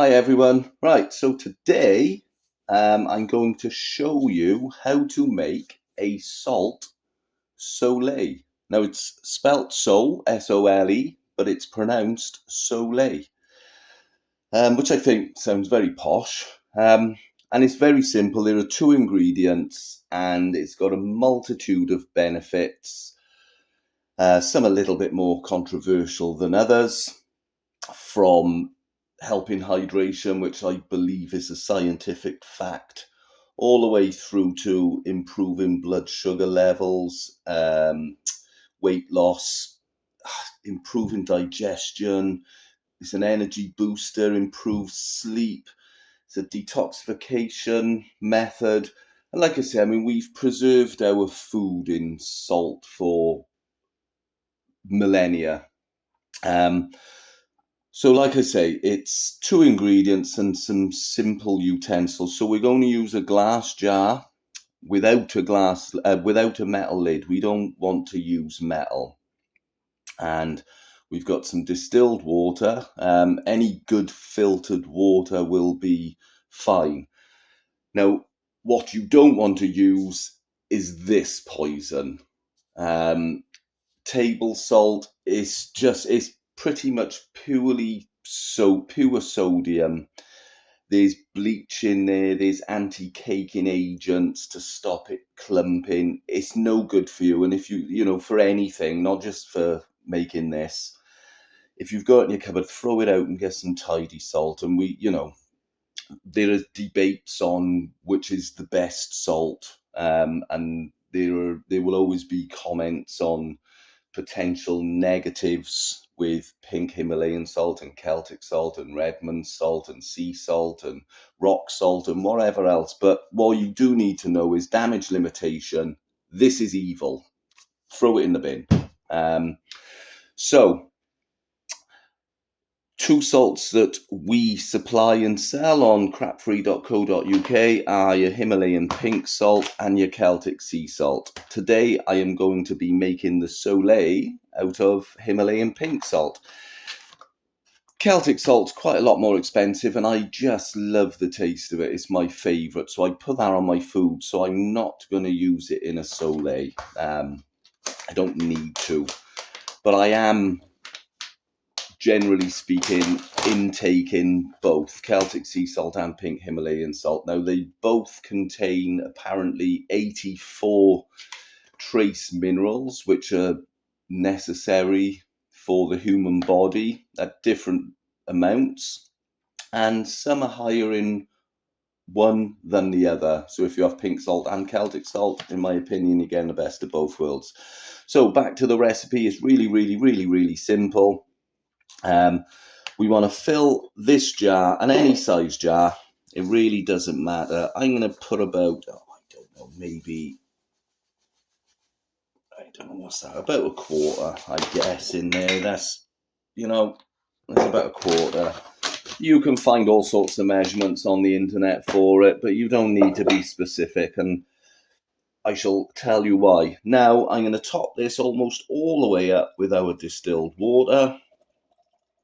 Hi everyone. Right, so today I'm going to show you how to make a salt sole. Now it's spelt sole, S-O-L-E, but it's pronounced sole, which I think sounds very posh. And it's very simple. There are two ingredients and it's got a multitude of benefits. Some a little bit more controversial than others, from helping hydration, which I believe is a scientific fact, all the way through to improving blood sugar levels, weight loss, improving digestion. It's an energy booster, improves sleep. It's a detoxification method. And like I say, I mean, we've preserved our food in salt for millennia. Um, So like I say, it's two ingredients and some simple utensils. So we're going to use a glass jar without a metal lid. We don't want to use metal. And we've got some distilled water. Any good filtered water will be fine. Now, what you don't want to use is this poison. Um, Table salt is pretty much pure sodium. There's bleach in there, there's anti-caking agents to stop it clumping. It's no good for you. And if for anything, not just for making this, if you've got it in your cupboard, throw it out and get some tidy salt. And there are debates on which is the best salt. And there will always be comments on potential negatives with pink Himalayan salt and Celtic salt and Redmond salt and sea salt and rock salt and whatever else. But what you do need to know is damage limitation. This is evil. Throw it in the bin. So two salts that we supply and sell on crapfree.co.uk are your Himalayan Pink Salt and your Celtic Sea Salt. Today I am going to be making the Sole out of Himalayan Pink Salt. Celtic salt's quite a lot more expensive and I just love the taste of it. It's my favourite, so I put that on my food, so I'm not going to use it in a Sole. I don't need to, but I am, generally speaking, intaking both Celtic sea salt and pink Himalayan salt. Now, they both contain apparently 84 trace minerals, which are necessary for the human body at different amounts, and some are higher in one than the other. So if you have pink salt and Celtic salt, in my opinion, you're getting the best of both worlds. So back to the recipe. It's really, really, really, really simple. We want to fill this jar, and any size jar, it really doesn't matter. I'm going to put about, I don't know, maybe, I don't know what's that, about a quarter, I guess, in there. That's about a quarter. You can find all sorts of measurements on the internet for it, but you don't need to be specific, and I shall tell you why. Now, I'm going to top this almost all the way up with our distilled water.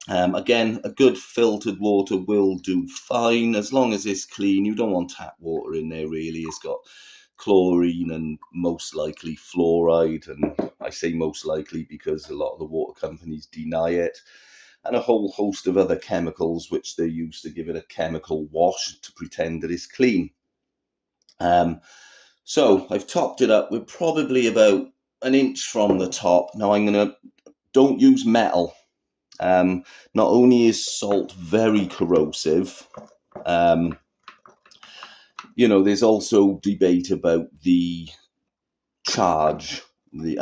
Again, a good filtered water will do fine as long as it's clean. You don't want tap water in there, really. It's got chlorine and most likely fluoride. And I say most likely because a lot of the water companies deny it. And a whole host of other chemicals which they use to give it a chemical wash to pretend that it's clean. So I've topped it up with probably about an inch from the top. Now don't use metal. Not only is salt very corrosive, there's also debate about the charge, the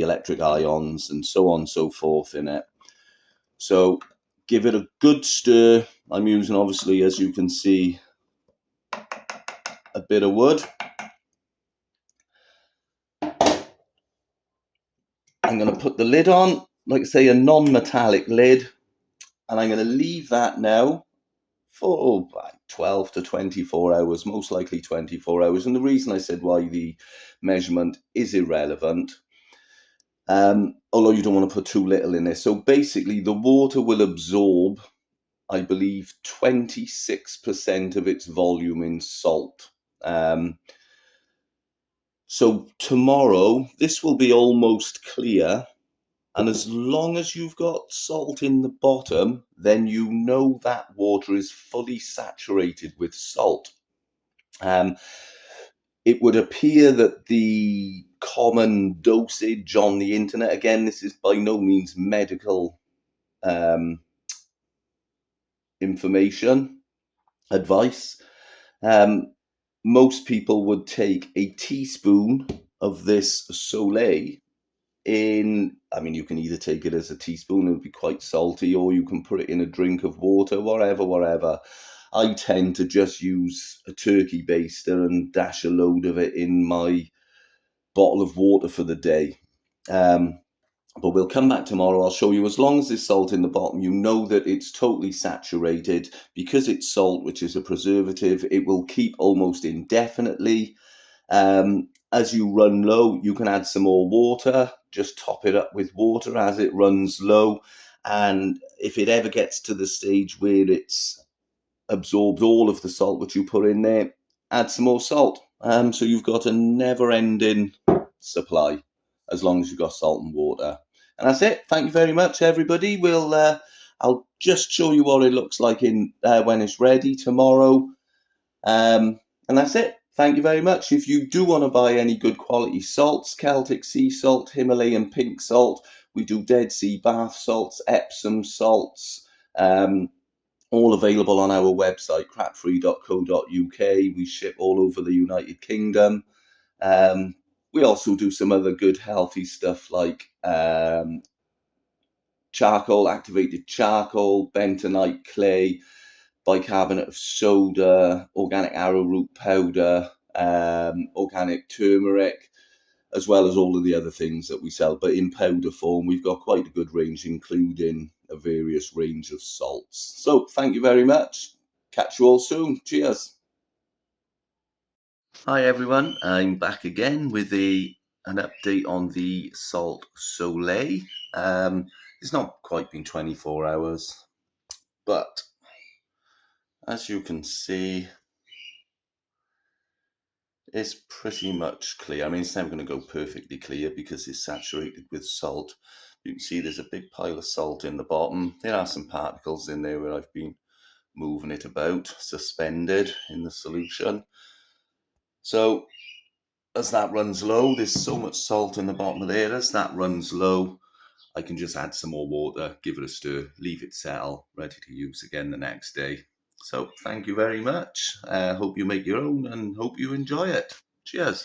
electric ions and so on and so forth in it. So give it a good stir. I'm using, obviously, as you can see, a bit of wood. I'm going to put the lid on, like I say, a non-metallic lid, and I'm going to leave that now for 12 to 24 hours, most likely 24 hours. And the reason I said why the measurement is irrelevant, although you don't want to put too little in there. So basically the water will absorb, I believe, 26% of its volume in salt. So tomorrow, this will be almost clear. And as long as you've got salt in the bottom, then you know that water is fully saturated with salt. It would appear that the common dosage on the internet, again, this is by no means medical information, advice. Most people would take a teaspoon of this Sole in, I mean, you can either take it as a teaspoon, it would be quite salty, or you can put it in a drink of water, whatever. I tend to just use a turkey baster and dash a load of it in my bottle of water for the day. But we'll come back tomorrow. I'll show you, as long as there's salt in the bottom, you know that it's totally saturated. Because it's salt, which is a preservative, it will keep almost indefinitely. As you run low, you can add some more water, just top it up with water as it runs low. And if it ever gets to the stage where it's absorbed all of the salt which you put in there, add some more salt. So you've got a never-ending supply as long as you've got salt and water. And that's it. Thank you very much, everybody. I'll just show you what it looks like in when it's ready tomorrow. And that's it. Thank you very much. If you do want to buy any good quality salts, Celtic sea salt, Himalayan pink salt, we do Dead Sea bath salts, Epsom salts, all available on our website, crapfree.co.uk. We ship all over the United Kingdom. We also do some other good healthy stuff like charcoal, activated charcoal, bentonite clay, bicarbonate of soda, organic arrowroot powder, organic turmeric, as well as all of the other things that we sell. But in powder form, we've got quite a good range, including a various range of salts. So thank you very much. Catch you all soon. Cheers. Hi everyone, I'm back again with an update on the Salt Sole. It's not quite been 24 hours, but as you can see, it's pretty much clear. I mean, it's never going to go perfectly clear because it's saturated with salt. You can see there's a big pile of salt in the bottom. There are some particles in there where I've been moving it about, suspended in the solution. So as that runs low, there's so much salt in the bottom of there. As that runs low, I can just add some more water, give it a stir, leave it settle, ready to use again the next day. So thank you very much. Hope you make your own and hope you enjoy it. Cheers.